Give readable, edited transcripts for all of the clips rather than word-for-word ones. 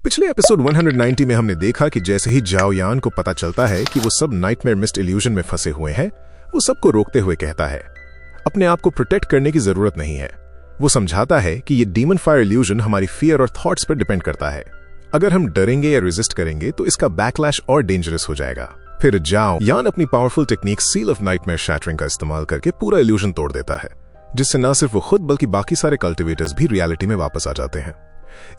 पिछले एपिसोड 190 में हमने देखा कि जैसे ही जाओ यान को पता चलता है कि वो सब नाइटमेयर मिस्ट इल्यूजन में फंसे हुए हैं, वो सबको रोकते हुए कहता है अपने आप को प्रोटेक्ट करने की जरूरत नहीं है। वो समझाता है कि ये डीमन फायर इल्यूजन हमारी फियर और थॉट्स पर डिपेंड करता है। अगर हम डरेंगे या रेजिस्ट करेंगे तो इसका बैकलैश और डेंजरस हो जाएगा। फिर जाओ यान अपनी powerful technique seal of nightmare shattering का इस्तेमाल करके पूरा इल्यूजन तोड़ देता है, जिससे न सिर्फ वो खुद बल्कि बाकी सारे कल्टिवेटर्स भी रियलिटी में वापस आ जाते हैं।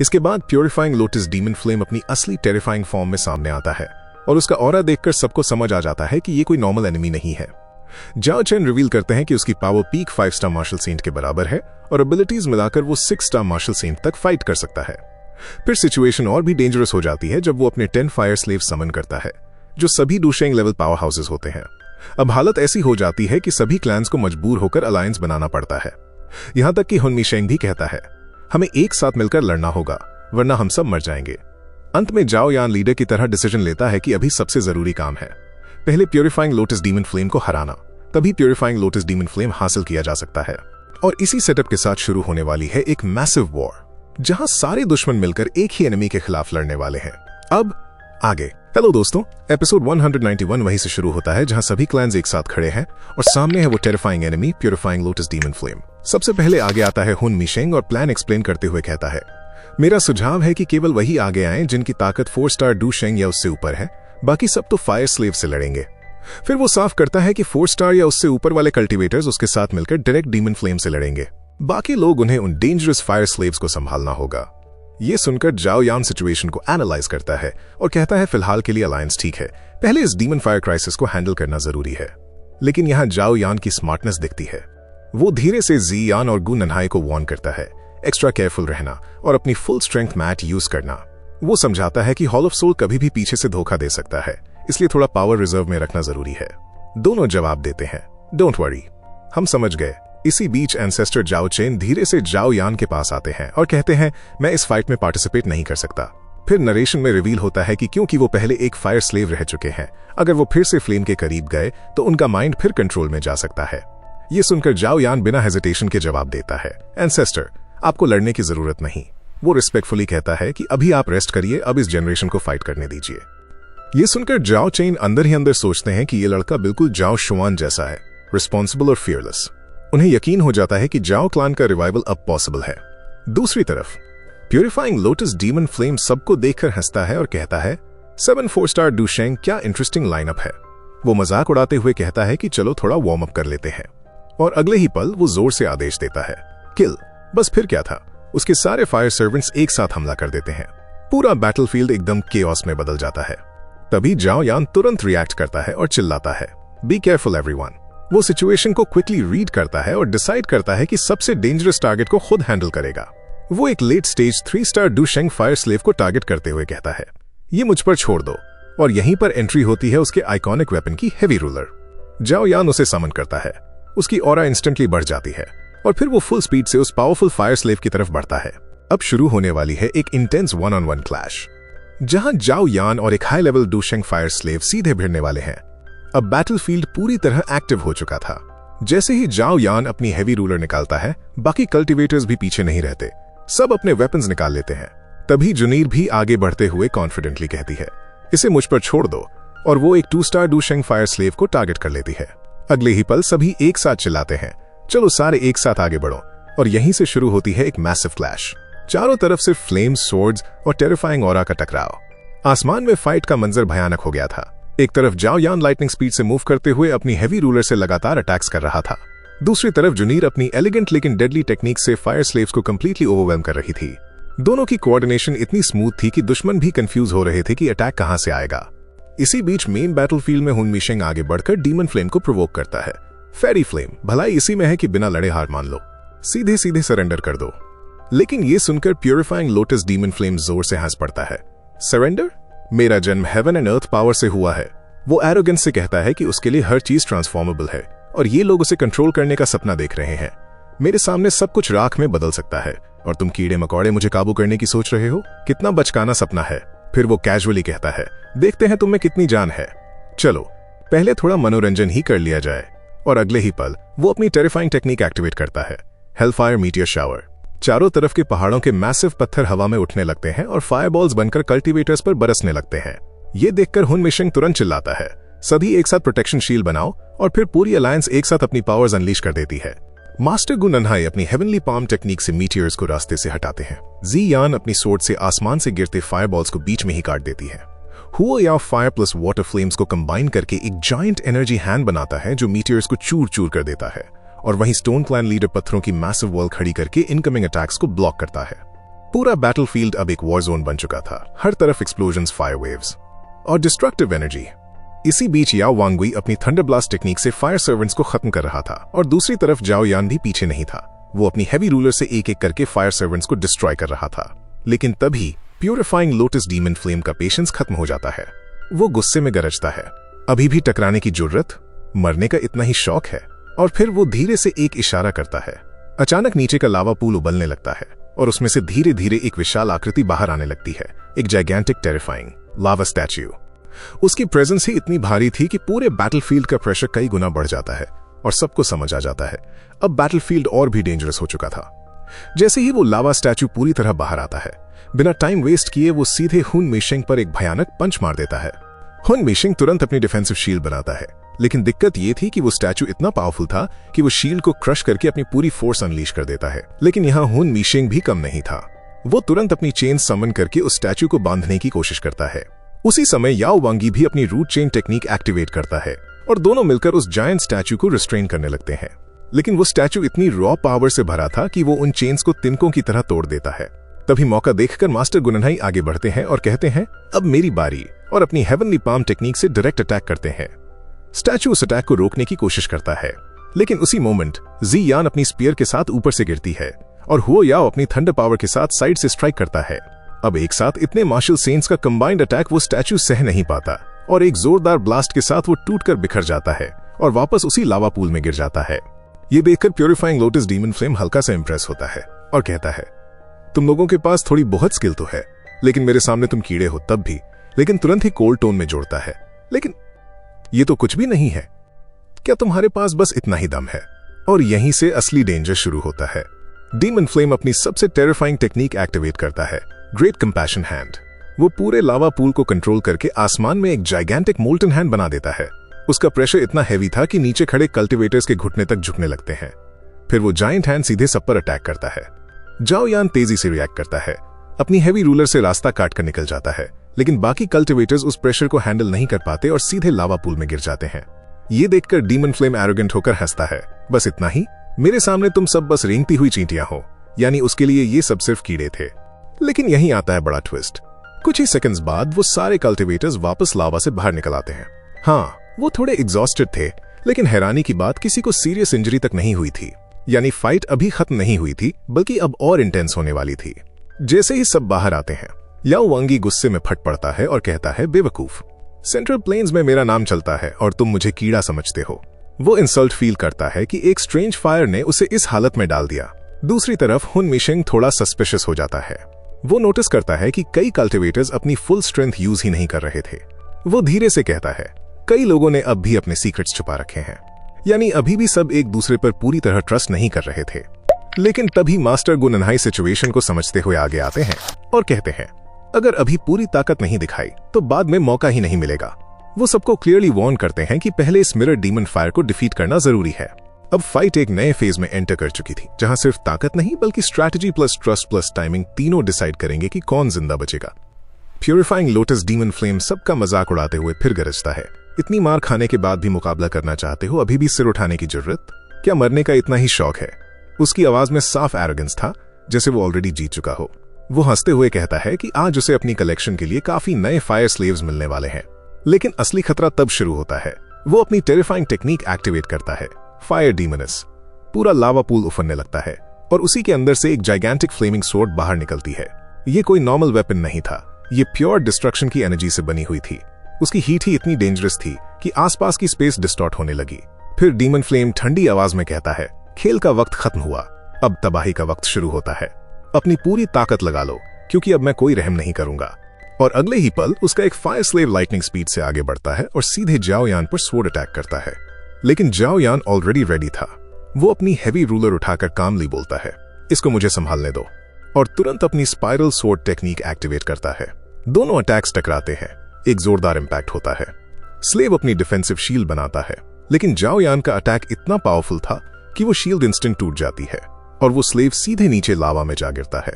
इसके बाद प्यूरिफाइंग लोटस डीमन फ्लेम अपनी असली टेरिफाइंग फॉर्म में सामने आता है और उसका ऑरा देखकर सबको समझ आ जाता है कि ये कोई नॉर्मल एनिमी नहीं है। जाओ चेन रिवील करते हैं कि उसकी power peak 5 star martial saint के बराबर है और एबिलिटीज मिलाकर वो 6 स्टार मार्शल सेंट तक फाइट कर सकता है। फिर सिचुएशन और भी डेंजरस हो जाती है जब वो अपने 10 फायर स्लेव समन करता है, जो सभी डूशेंग लेवल पावर हाउसेस होते हैं। अब हालत ऐसी हो जाती है कि सभी क्लैंस को मजबूर होकर अलायंस बनाना पड़ता है। यहां तक कि हुनमिशेंग भी कहता है हमें एक साथ मिलकर लड़ना होगा, वरना हम सब मर जाएंगे। अंत में जाओ यान लीडर की तरह डिसीजन लेता है कि अभी सबसे जरूरी काम है पहले प्यूरिफाइंग लोटस डीमन फ्लेम को हराना, तभी प्यूरिफाइंग लोटस डीमन फ्लेम हासिल किया जा सकता है। और इसी सेटअप के साथ शुरू होने वाली है एक मैसिव वॉर, जहां सारे दुश्मन मिलकर एक ही एनिमी के खिलाफ लड़ने वाले हैं। अब आगे। हेलो दोस्तों, एपिसोड 191 वहीं से शुरू होता है जहां सभी क्लैंस एक साथ खड़े हैं और सामने है वो terrifying enemy purifying lotus demon flame. सबसे पहले आगे आता है हुनमिशेंग और प्लान एक्सप्लेन करते हुए कहता है मेरा सुझाव है कि केवल वही आगे आएं जिनकी ताकत 4 स्टार डूशेंग या उससे ऊपर है, बाकी सब तो फायर स्लेव से लड़ेंगे। फिर वो साफ करता है कि 4 स्टार या उससे ऊपर वाले कल्टिवेटर्स उसके साथ मिलकर डायरेक्ट डीमन फ्लेम से लड़ेंगे, बाकी लोग उन्हें उन डेंजरस फायर स्लेव्स को संभालना होगा। ये सुनकर जाओ यान सिचुएशन को एनालाइज करता है और कहता है फिलहाल के लिए अलायंस ठीक है, पहले इस डीमन फायर क्राइसिस को हैंडल करना जरूरी है। लेकिन यहां जाओ यान की स्मार्टनेस दिखती है। वो धीरे से जी यान और गु नन्हाई को वार्न करता है एक्स्ट्रा केयरफुल रहना और अपनी फुल स्ट्रेंथ मैट यूज करना। वो समझाता है कि हॉल ऑफ सोल कभी भी पीछे से धोखा दे सकता है, इसलिए थोड़ा पावर रिजर्व में रखना जरूरी है। दोनों जवाब देते हैं डोंट वरी, हम समझ गए। इसी बीच एंसेस्टर जाओ चेन धीरे से जाओ यान के पास आते हैं और कहते हैं मैं इस फाइट में पार्टिसिपेट नहीं कर सकता। फिर नरेशन में रिवील होता है कि क्योंकि वो पहले एक फायर स्लेव रह चुके हैं, अगर वो फिर से फ्लेम के करीब गए तो उनका माइंड फिर कंट्रोल में जा सकता है। ये सुनकर जाओ यान बिना हेजिटेशन के जवाब देता है एंसेस्टर आपको लड़ने की जरूरत नहीं। वो रिस्पेक्टफुली कहता है कि अभी आप रेस्ट करिए, अब इस जनरेशन को फाइट करने दीजिए। ये सुनकर जाओ चेन अंदर ही अंदर सोचते हैं कि ये लड़का बिल्कुल जाओ शुआन जैसा है, रिस्पॉन्सिबल और फियरलेस। उन्हें यकीन हो जाता है कि जाओ क्लान का रिवाइवल अब पॉसिबल है। दूसरी तरफ प्यूरिफाइंग लोटस डीमन फ्लेम सबको देखकर हंसता है और कहता है 7 4 स्टार डूशेंग, क्या इंटरेस्टिंग लाइनअप है। वो मजाक उड़ाते हुए कहता है कि चलो थोड़ा वार्म अप कर लेते हैं, और अगले ही पल वो जोर से आदेश देता है किल। बस फिर क्या था, उसके सारे फायर सर्वेंट्स एक साथ हमला कर देते हैं। पूरा बैटलफील्ड एकदम केओस में बदल जाता है। तभी जाओ यान तुरंत रिएक्ट करता है और चिल्लाता है बी केयरफुल एवरीवन। वो सिचुएशन को क्विकली रीड करता है और डिसाइड करता है कि सबसे डेंजरस टारगेट को खुद हैंडल करेगा। वो एक लेट स्टेज 3 स्टार डूशेंग फायर स्लेव को टारगेट करते हुए कहता है ये मुझ पर छोड़ दो, और यहीं पर एंट्री होती है उसके आइकॉनिक वेपन की हेवी रूलर। जाओ यान उसे समन करता है, उसकी ऑरा इंस्टेंटली बढ़ जाती है और फिर वो फुल स्पीड से उस पावरफुल फायर स्लेव की तरफ बढ़ता है। अब शुरू होने वाली है एक इंटेंस 1-on-1 क्लैश, जहां जाओ यान और एक हाई लेवल डूशेंग फायर स्लेव सीधे भिड़ने वाले हैं। अब बैटलफील्ड पूरी तरह एक्टिव हो चुका था। जैसे ही जाओ यान अपनी हेवी रूलर निकालता है, बाकी कल्टिवेटर्स भी पीछे नहीं रहते, सब अपने वेपन्स निकाल लेते हैं। तभी जुनीर भी आगे बढ़ते हुए कॉन्फिडेंटली कहती है इसे मुझ पर छोड़ दो, और वो एक 2 स्टार डूशेंग फायर स्लेव को टारगेट कर लेती है। अगले ही पल सभी एक साथ चिल्लाते हैं चलो सारे एक साथ आगे बढ़ो, और यहीं से शुरू होती है एक मैसिव क्लैश। चारों तरफ सिर्फ फ्लेम्स, सोर्ड्स और टेरिफाइंग ऑरा का टकराव। आसमान में फाइट का मंजर भयानक हो गया था। एक तरफ जाओ यान लाइटनिंग स्पीड से मूव करते हुए अपनी हेवी रूलर से लगातार अटैक्स कर रहा था, दूसरी तरफ जुनीर अपनी एलिगेंट लेकिन डेडली टेक्निक से फायर स्लेव्स को कंप्लीटली ओवरवेल्म कर रही थी। दोनों की कोऑर्डिनेशन इतनी स्मूथ थी कि दुश्मन भी कंफ्यूज हो रहे थे कि अटैक कहां से आएगा। इसी बीच मेन बैटलफील्ड में हुनमिशेंग आगे बढ़कर डीमन फ्लेम को प्रोवोक करता है फेरी फ्लेम, भलाई इसी में है कि बिना लड़े हार मान लो, सीधे सीधे सरेंडर कर दो। लेकिन ये सुनकर प्यूरिफाइंग लोटस डीमन फ्लेम जोर से हंस पड़ता है सरेंडर, मेरा जन्म हेवन एंड अर्थ पावर से हुआ है। वो एरोगेंस से कहता है कि उसके लिए हर चीज ट्रांसफॉर्मेबल है और ये लोग उसे कंट्रोल करने का सपना देख रहे हैं। मेरे सामने सब कुछ राख में बदल सकता है और तुम कीड़े मकोड़े मुझे काबू करने की सोच रहे हो, कितना बचकाना सपना है। फिर वो कैजुअली कहता है देखते हैं तुम में कितनी जान है, चलो पहले थोड़ा मनोरंजन ही कर लिया जाए। और अगले ही पल वो अपनी टेरिफाइंग टेक्निक एक्टिवेट करता है हेलफायर मीटियर शावर। चारों तरफ के पहाड़ों के मैसिव पत्थर हवा में उठने लगते हैं और फायरबॉल्स बनकर कल्टीवेटर्स पर बरसने लगते हैं। ये देखकर हुन मिशिंग तुरंत चिल्लाता है, सभी एक साथ प्रोटेक्शन शील्ड बनाओ, और फिर पूरी अलायंस एक साथ अपनी पावर्स अनलीश कर देती है। मास्टर गु नन्हाई अपनी हेवनली पाम टेक्निक से मीटियर्स को रास्ते से हटाते हैं। जी यान अपनी सोर्ड से आसमान से गिरते फायरबॉल्स को बीच में ही काट देती है। हुओ याओ फायर प्लस वाटर फ्लेम्स को कंबाइन करके एक जायंट एनर्जी हैंड बनाता है जो मीटियर्स को चूर चूर कर देता है, और वहीं स्टोन क्लैन लीडर पत्थरों की मैसिव वॉल खड़ी करके इनकमिंग अटैक्स को ब्लॉक करता है। पूरा बैटलफील्ड अब एक वॉर जोन बन चुका था, हर तरफ एक्सप्लोजन्स, फायर वेव्स और डिस्ट्रक्टिव एनर्जी। इसी बीच याओ वांगुई अपनी थंडर ब्लास्ट टेक्निक से फायर सर्वेंट्स को खत्म कर रहा था, और दूसरी तरफ जाओ यान भी पीछे नहीं था। वो अपनी हैवी रूलर से एक एक करके फायर सर्वेंट्स को डिस्ट्रॉय कर रहा था। लेकिन तभी प्यूरिफाइंग लोटस डीमन फ्लेम का पेशेंस खत्म हो जाता है। वो गुस्से में गरजता है, अभी भी टकराने की जुर्रत, मरने का इतना ही शौक है। और फिर वो धीरे से एक इशारा करता है। अचानक नीचे का लावा पूल उबलने लगता है और उसमें से धीरे धीरे एक विशाल आकृति बाहर आने लगती है, एक जाइगेंटिक टेरिफाइंग लावा स्टैच्यू। उसकी प्रेजेंस ही इतनी भारी थी कि पूरे बैटलफील्ड का प्रेशर कई गुना बढ़ जाता है और सबको समझ आ जाता है अब बैटलफील्ड और भी डेंजरस हो चुका था। जैसे ही वो लावा स्टैच्यू पूरी तरह बाहर आता है, बिना टाइम वेस्ट किए वो सीधे हुन मिशिंग पर एक भयानक पंच मार देता है। हुन मिशिंग तुरंत अपनी डिफेंसिव शील्ड बनाता है, लेकिन दिक्कत ये थी कि वो स्टैच्यू इतना पावरफुल था कि वो शील्ड को क्रश करके अपनी पूरी फोर्स अनलीश कर देता है। लेकिन यहाँ हुन मिशिंग भी कम नहीं था। वो तुरंत अपनी चेन समन करके उस स्टैच्यू को बांधने की कोशिश करता है। उसी समय याओ वांगी भी अपनी रूट चेन टेक्निक एक्टिवेट करता है और दोनों मिलकर उस जायंट स्टैच्यू को रिस्ट्रेन करने लगते हैं। लेकिन वो स्टैच्यू इतनी रॉ पावर से भरा था कि वो उन चेन्स को तिनकों की तरह तोड़ देता है। तभी मौका देखकर मास्टर गु नन्हाई आगे बढ़ते हैं और कहते हैं, अब मेरी बारी, और अपनी हेवनली पाम टेक्निक से डायरेक्ट अटैक करते हैं। स्टैच्यू उस अटैक को रोकने की कोशिश करता है, लेकिन उसी मोमेंट जी यान अपनी स्पीयर के साथ ऊपर से गिरती है और हुओ याओ अपनी थंडर पावर के साथ साइड से स्ट्राइक करता है। अब एक साथ इतने मार्शल सेंट्स का कंबाइंड अटैक वो स्टैच्यू सह नहीं पाता और एक जोरदार ब्लास्ट के साथ वो टूटकर बिखर जाता है और वापस उसी लावा पूल में गिर जाता है। ये देखकर प्यूरिफाइंग लोटस डीमन फ्लेम हल्का सा इंप्रेस होता है और कहता है, तुम लोगों के पास थोड़ी बहुत स्किल तो है, लेकिन मेरे सामने तुम कीड़े हो तब भी। लेकिन तुरंत ही कोल्ड टोन में जोड़ता है, लेकिन ये तो कुछ भी नहीं है, क्या तुम्हारे पास बस इतना ही दम है? और यहीं से असली डेंजर शुरू होता है। डीमन फ्लेम अपनी सबसे टेरिफाइंग टेक्निक एक्टिवेट करता है, ग्रेट कंपैशन हैंड। वो पूरे लावा पूल को कंट्रोल करके आसमान में एक जाइगेंटिक मोल्टन हैंड बना देता है। उसका प्रेशर इतना हैवी था कि नीचे खड़े कल्टीवेटर्स के घुटने तक झुकने लगते हैं। फिर वो जायंट हैंड सीधे सब पर अटैक करता है। जाओ यान तेजी से रिएक्ट करता है, अपनी हैवी रूलर से रास्ता काट कर निकल जाता है, लेकिन बाकी कल्टीवेटर्स उस प्रेशर को हैंडल नहीं कर पाते और सीधे लावा पूल में गिर जाते हैं। ये देखकर डीमन फ्लेम एरोगेंट होकर हंसता है, बस इतना ही? मेरे सामने तुम सब बस रेंगती हुई चींटियां हो, यानी उसके लिए ये सब सिर्फ कीड़े थे। लेकिन यहीं आता है बड़ा ट्विस्ट। कुछ ही सेकंड्स बाद वो सारे कल्टीवेटर्स वापस लावा से बाहर निकल आते हैं। हाँ, वो थोड़े एग्जॉस्टेड थे, लेकिन हैरानी की बात किसी को सीरियस इंजरी तक नहीं हुई थी। यानी फाइट अभी खत्म नहीं हुई थी, बल्कि अब और इंटेंस होने वाली थी। जैसे ही सब बाहर आते हैं, याओ वांगी गुस्से में फट पड़ता है और कहता है, बेवकूफ, सेंट्रल प्लेन्स में मेरा नाम चलता है और तुम मुझे कीड़ा समझते हो। वो इंसल्ट फील करता है कि एक स्ट्रेंज फायर ने उसे इस हालत में डाल दिया। दूसरी तरफ हुन मिशिंग थोड़ा सस्पिशियस हो जाता है। वो नोटिस करता है कि कई कल्टीवेटर्स अपनी फुल स्ट्रेंथ यूज ही नहीं कर रहे थे। वो धीरे से कहता है, कई लोगों ने अब भी अपने सीक्रेट्स छुपा रखे हैं, यानी अभी भी सब एक दूसरे पर पूरी तरह ट्रस्ट नहीं कर रहे थे। लेकिन तभी मास्टर गु नन्हाई सिचुएशन को समझते हुए आगे आते हैं और कहते हैं, अगर अभी पूरी ताकत नहीं दिखाई तो बाद में मौका ही नहीं मिलेगा। वो सबको क्लियरली वार्न करते हैं कि पहले इस मिरर डीमन फायर को डिफीट करना जरूरी है। अब फाइट एक नए फेज में एंटर कर चुकी थी, जहां सिर्फ ताकत नहीं बल्कि strategy plus trust plus timing तीनों डिसाइड करेंगे कि कौन जिंदा बचेगा। प्यूरिफाइंग लोटस डीमन फ्लेम सबका मजाक उड़ाते हुए फिर गरजता है, इतनी मार खाने के बाद भी मुकाबला करना चाहते हो? अभी भी सिर उठाने की जरूरत? क्या मरने का इतना ही शौक है? उसकी आवाज में साफ एरोगेंस था, जैसे वो ऑलरेडी जीत चुका हो। वो हंसते हुए कहता है कि आज उसे अपनी कलेक्शन के लिए काफी नए फायर स्लेव्स मिलने वाले हैं। लेकिन असली खतरा तब शुरू होता है। वो अपनी टेरिफाइंग टेक्निक एक्टिवेट करता है, फायर डीमनस। पूरा लावा पूल उफरने लगता है और उसी के अंदर से एक जाइगेंटिक फ्लेमिंग स्वॉर्ड बाहर निकलती है। ये कोई नॉर्मल वेपन नहीं था, ये प्योर डिस्ट्रक्शन की एनर्जी से बनी हुई थी। उसकी हीट ही इतनी डेंजरस थी कि आसपास की स्पेस डिस्टॉर्ट होने लगी। फिर डीमन फ्लेम ठंडी आवाज में कहता है, खेल का वक्त खत्म हुआ, अब तबाही का वक्त शुरू होता है। अपनी पूरी ताकत लगा लो, क्योंकि अब मैं कोई रहम नहीं करूंगा। और अगले ही पल उसका एक फायर स्लेव लाइटनिंग स्पीड से आगे बढ़ता है और सीधे जाओ यान पर स्वॉर्ड अटैक करता है। लेकिन जाओ यान ऑलरेडी रेडी था। वो अपनी हैवी रूलर उठाकर कामली बोलता है, इसको मुझे संभालने दो, और तुरंत अपनी स्पाइरल स्वॉर्ड टेक्निक एक्टिवेट करता है। दोनों अटैक्स टकराते हैं, एक जोरदार इंपैक्ट होता है। स्लेव अपनी डिफेंसिव शील्ड बनाता है, लेकिन जाओ यान का अटैक इतना पावरफुल था कि वो शील्ड इंस्टेंट टूट जाती है और वो स्लेव सीधे नीचे लावा में जा गिरता है।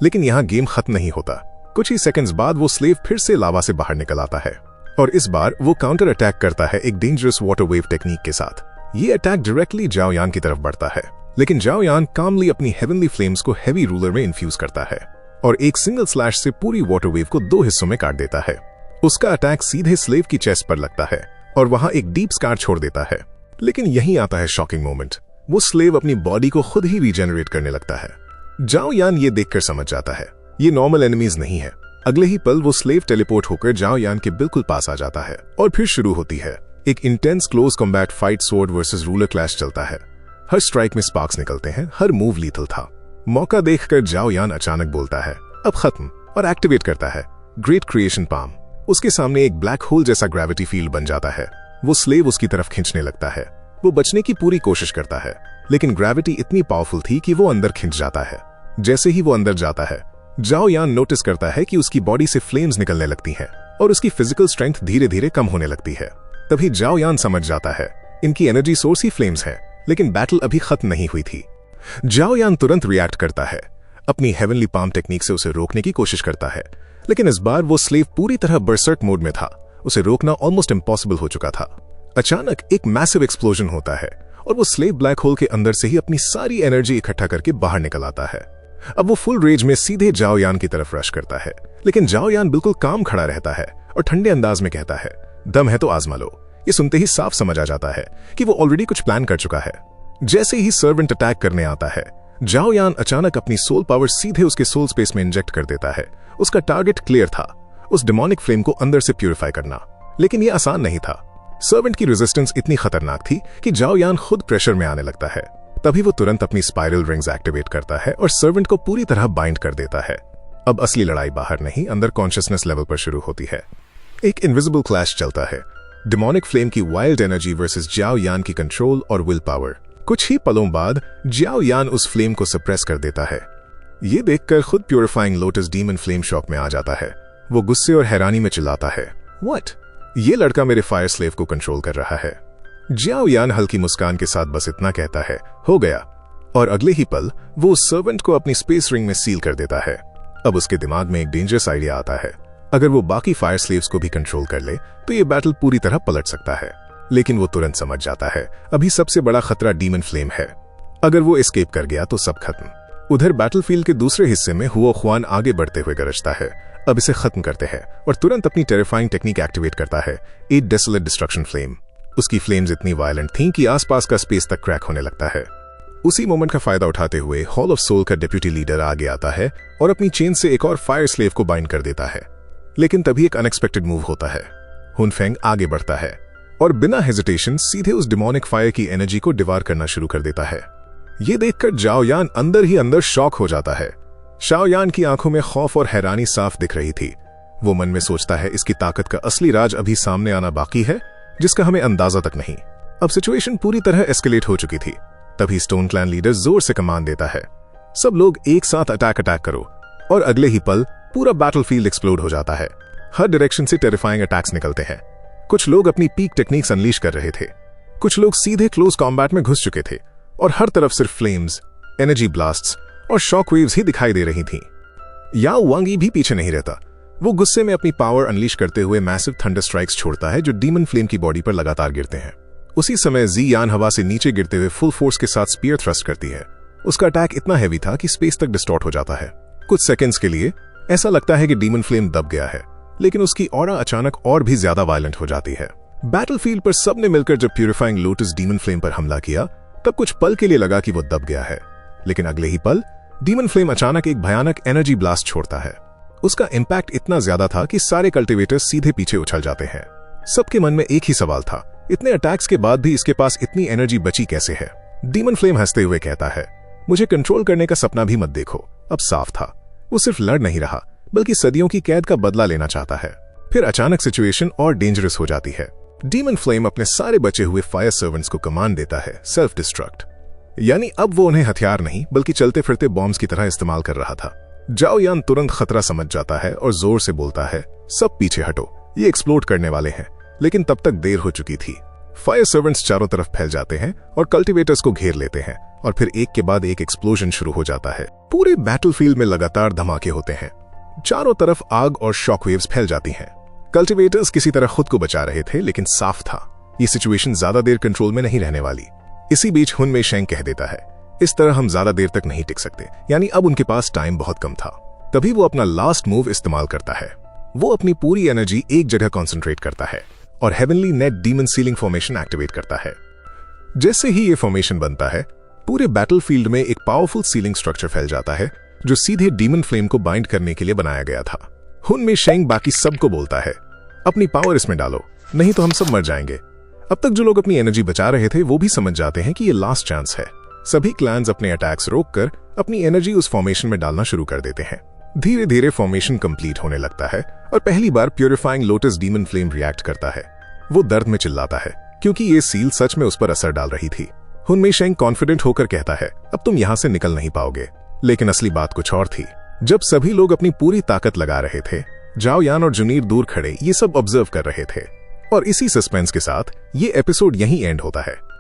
लेकिन यहाँ गेम खत्म नहीं होता। कुछ ही सेकंड्स बाद वो स्लेव फिर से लावा से बाहर निकल आता है और इस बार वो काउंटर अटैक करता है एक डेंजरस वाटर वेव टेक्निक के साथ। ये अटैक डायरेक्टली जाओ यान की तरफ बढ़ता है, लेकिन जाओ यान कामली अपनी हेवनली फ्लेम्स को हेवी रूलर में इन्फ्यूज करता है और एक सिंगल स्लैश से पूरी वाटर वेव को 2 हिस्सों में काट देता है। उसका अटैक सीधे स्लेव की चेस्ट पर लगता है और वहां एक डीप स्कार छोड़ देता है। लेकिन यहीं आता है शॉकिंग मोमेंट। वो स्लेव अपनी बॉडी को खुद ही रीजेनरेट करने लगता है। जाओ यान ये देखकर समझ जाता है ये नॉर्मल एनिमीज नहीं है। अगले ही पल वो स्लेव टेलीपोर्ट होकर जाओ यान के बिल्कुल पास आ जाता है और फिर शुरू होती है एक intense close combat fight. Sword versus ruler clash चलता है। हर स्ट्राइक में स्पार्क्स निकलते हैं, हर मूव लीथल था। मौका देखकर जाओ यान अचानक बोलता है अब खत्म, और एक्टिवेट करता है ग्रेट क्रिएशन पाम। उसके सामने एक ब्लैक होल जैसा ग्रेविटी फील्ड बन जाता है। वो स्लेव उसकी तरफ खींचने लगता है। वो बचने की पूरी कोशिश करता है, लेकिन ग्रेविटी इतनी पावरफुल थी कि वो अंदर खिंच जाता है। जैसे ही वो अंदर जाता है, जाओ यान नोटिस करता है कि उसकी बॉडी से फ्लेम्स निकलने लगती हैं और उसकी फिजिकल स्ट्रेंथ धीरे धीरे कम होने लगती है। तभी जाओ यान समझ जाता है इनकी एनर्जी सोर्स ही फ्लेम्स है, लेकिन बैटल अभी खत्म नहीं हुई थी। जाओ यान तुरंत रिएक्ट करता है, अपनी हेवनली पाम टेक्निक से उसे रोकने की कोशिश करता है, लेकिन इस बार वो स्लेव पूरी तरह बर्सर्क मोड में था। उसे रोकना ऑलमोस्ट इम्पॉसिबल हो चुका था। अचानक एक मैसिव एक्सप्लोजन होता है और वो स्लेव ब्लैक होल के अंदर से ही अपनी सारी एनर्जी इकट्ठा करके बाहर निकल आता है। अब वो फुल रेज में सीधे जाओ यान की तरफ रश करता है, लेकिन जाओ यान बिल्कुल काम खड़ा रहता है और ठंडे अंदाज में कहता है दम है तो आजमा लो। ये सुनते ही साफ समझ आ जाता है कि वो ऑलरेडी कुछ प्लान कर चुका है। जैसे ही सर्वेंट अटैक करने आता है, जाओ यान अचानक अपनी सोल पावर सीधे उसके सोल स्पेस में इंजेक्ट कर देता है। उसका टारगेट क्लियर था, उस डिमोनिक फ्लेम को अंदर से प्यूरिफाई करना, लेकिन ये आसान नहीं था। सर्वेंट की रेजिस्टेंस इतनी खतरनाक थी कि जाओ यान खुद प्रेशर में आने लगता है। तभी वो तुरंत अपनी स्पाइरल रिंग्स एक्टिवेट करता है और सर्वेंट को पूरी तरह बाइंड कर देता है। अब असली लड़ाई बाहर नहीं, अंदर कॉन्शियसनेस लेवल पर शुरू होती है। एक इनविजिबल क्लैश चलता है, डिमोनिक फ्लेम की वाइल्ड एनर्जी वर्सेस जाओ यान की कंट्रोल और विल पावर। कुछ ही पलों बाद जाओ यान उस फ्लेम को सप्रेस कर देता है। ये देखकर खुद purifying lotus demon flame shock में आ जाता है। वो गुस्से और हैरानी में चिल्लाता है व्हाट, ये लड़का मेरे फायर स्लेव को कंट्रोल कर रहा है। जाओ यान हल्की मुस्कान के साथ बस इतना कहता है हो गया, और अगले ही पल वो उस सर्वेंट को अपनी स्पेस रिंग में सील कर देता है। अब उसके दिमाग में एक डेंजरस आइडिया आता है, अगर वो बाकी फायर स्लेव्स को भी कंट्रोल कर ले तो ये बैटल पूरी तरह पलट सकता है। लेकिन वो तुरंत समझ जाता है अभी सबसे बड़ा खतरा डीमन फ्लेम है। अगर वो एस्केप कर गया तो सब खत्म। उधर बैटलफील्ड के दूसरे हिस्से में हुओ ख्वान आगे बढ़ते हुए गरजता है, अब इसे खत्म करते हैं, और तुरंत अपनी टेरिफाइंग टेक्निक एक्टिवेट करता है, 8 डेसोलेट डिस्ट्रक्शन फ्लेम। उसकी फ्लेम्स इतनी वायलेंट थीं कि आसपास का स्पेस तक क्रैक होने लगता है। उसी मोमेंट का फायदा उठाते हुए हॉल ऑफ सोल का डेप्यूटी लीडर आगे आता है और अपनी चेन से एक और फायर स्लेव को बाइंड कर देता है। लेकिन तभी एक अनएक्सपेक्टेड मूव होता है। हुन फेंग आगे बढ़ता है और बिना हेजिटेशन सीधे उस डिमोनिक फायर की एनर्जी को डिवार करना शुरू कर देता है। ये देखकर जाओ यान अंदर ही अंदर शॉक हो जाता है। शाओ यान की आंखों में खौफ और हैरानी साफ दिख रही थी। वो मन में सोचता है इसकी ताकत का असली राज अभी सामने आना बाकी है, जिसका हमें अंदाजा तक नहीं। अब सिचुएशन पूरी तरह एस्केलेट हो चुकी थी। तभी स्टोन क्लैन लीडर जोर से कमांड देता है, सब लोग एक साथ अटैक करो, और अगले ही पल पूरा बैटलफील्ड एक्सप्लोड हो जाता है। हर डायरेक्शन से टेरिफाइंग अटैक्स निकलते हैं। कुछ लोग अपनी पीक टेक्निक्स अनलीश कर रहे थे, कुछ लोग सीधे क्लोज कॉम्बैट में घुस चुके थे, और हर तरफ सिर्फ फ्लेम्स, एनर्जी ब्लास्ट्स और शॉक वेव्स ही दिखाई दे रही थीं। याओ वांगी भी पीछे नहीं रहता। वो गुस्से में अपनी पावर अनलीश करते हुए मैसिव थंडर स्ट्राइक्स छोड़ता है जो डीमन फ्लेम की बॉडी पर लगातार गिरते हैं। उसी समय जी यान हवा से नीचे गिरते हुए फुल फोर्स के साथ स्पीयर थ्रस्ट करती है। उसका अटैक इतना हैवी था कि स्पेस तक डिस्टॉर्ट हो जाता है। कुछ सेकंड्स के लिए ऐसा लगता है कि डीमन फ्लेम दब गया है, लेकिन उसकी ऑरा अचानक और भी ज्यादा वायलेंट हो जाती है। बैटलफील्ड पर सबने मिलकर जब प्यूरिफाइंग लोटस डीमन फ्लेम पर हमला किया, तब कुछ पल के लिए लगा कि वो दब गया है, लेकिन अगले ही पल डीमन फ्लेम अचानक एक भयानक एनर्जी ब्लास्ट छोड़ता है। उसका इंपैक्ट इतना ज्यादा था कि सारे कल्टिवेटर्स सीधे पीछे उछल जाते हैं। सबके मन में एक ही सवाल था, इतने अटैक्स के बाद भी इसके पास इतनी एनर्जी बची कैसे है। डीमन फ्लेम हंसते हुए कहता है, मुझे कंट्रोल करने का सपना भी मत देखो, अब साफ था। वो सिर्फ लड़ नहीं रहा, बल्कि सदियों की कैद का बदला लेना चाहता है। फिर अचानक सिचुएशन और डेंजरस हो जाती है। डीमन फ्लेम अपने सारे बचे हुए फायर सर्वेंट्स को कमांड देता है, सेल्फ डिस्ट्रक्ट। यानी अब वो उन्हें हथियार नहीं बल्कि चलते फिरते बॉम्ब्स की तरह इस्तेमाल कर रहा था। जाओ यान तुरंत खतरा समझ जाता है और जोर से बोलता है, सब पीछे हटो, ये एक्सप्लोड करने वाले हैं। लेकिन तब तक देर हो चुकी थी। फायर सर्वेंट्स चारों तरफ फैल जाते हैं और कल्टीवेटर्स को घेर लेते हैं और फिर एक के बाद एक एक्सप्लोजन शुरू हो जाता है। पूरे बैटलफील्ड में लगातार धमाके होते हैं। चारों तरफ आग और शॉकवेव्स फैल जाती हैं। कल्टीवेटर्स किसी तरह खुद को बचा रहे थे, लेकिन साफ था ये सिचुएशन ज्यादा देर कंट्रोल में नहीं रहने वाली। इसी बीच हुन में शेंग कह देता है, इस तरह हम ज्यादा देर तक नहीं टिक सकते। यानी अब उनके पास टाइम बहुत कम था। तभी वो अपना लास्ट मूव इस्तेमाल करता है। वो अपनी पूरी एनर्जी एक जगह कॉन्सेंट्रेट करता है और heavenly net demon ceiling formation activate करता है। जैसे ही ये फॉर्मेशन बनता है, पूरे बैटलफील्ड में एक पावरफुल सीलिंग स्ट्रक्चर फैल जाता है जो सीधे डीमन फ्लेम को बाइंड करने के लिए बनाया गया था। हुन में शेंग बाकी सबको बोलता है, अपनी पावर इसमें डालो, नहीं तो हम सब मर जाएंगे। अब तक जो लोग अपनी एनर्जी बचा रहे थे वो भी समझ जाते हैं कि ये लास्ट चांस है। सभी क्लैंस अपने अटैक्स रोककर अपनी एनर्जी उस फॉर्मेशन में डालना शुरू कर देते हैं। धीरे धीरे फॉर्मेशन कंप्लीट होने लगता है और पहली बार purifying lotus demon flame react करता है। वो दर्द में चिल्लाता है क्योंकि ये सील सच में उस पर असर डाल रही थी। हुन में शेंग कॉन्फिडेंट होकर कहता है, अब तुम यहां से निकल नहीं पाओगे। लेकिन असली बात कुछ और थी। जब सभी लोग अपनी पूरी ताकत लगा रहे थे, जाओ यान और जुनीर दूर खड़े ये सब ऑब्जर्व कर रहे थे। और इसी सस्पेंस के साथ ये एपिसोड यहीं एंड होता है।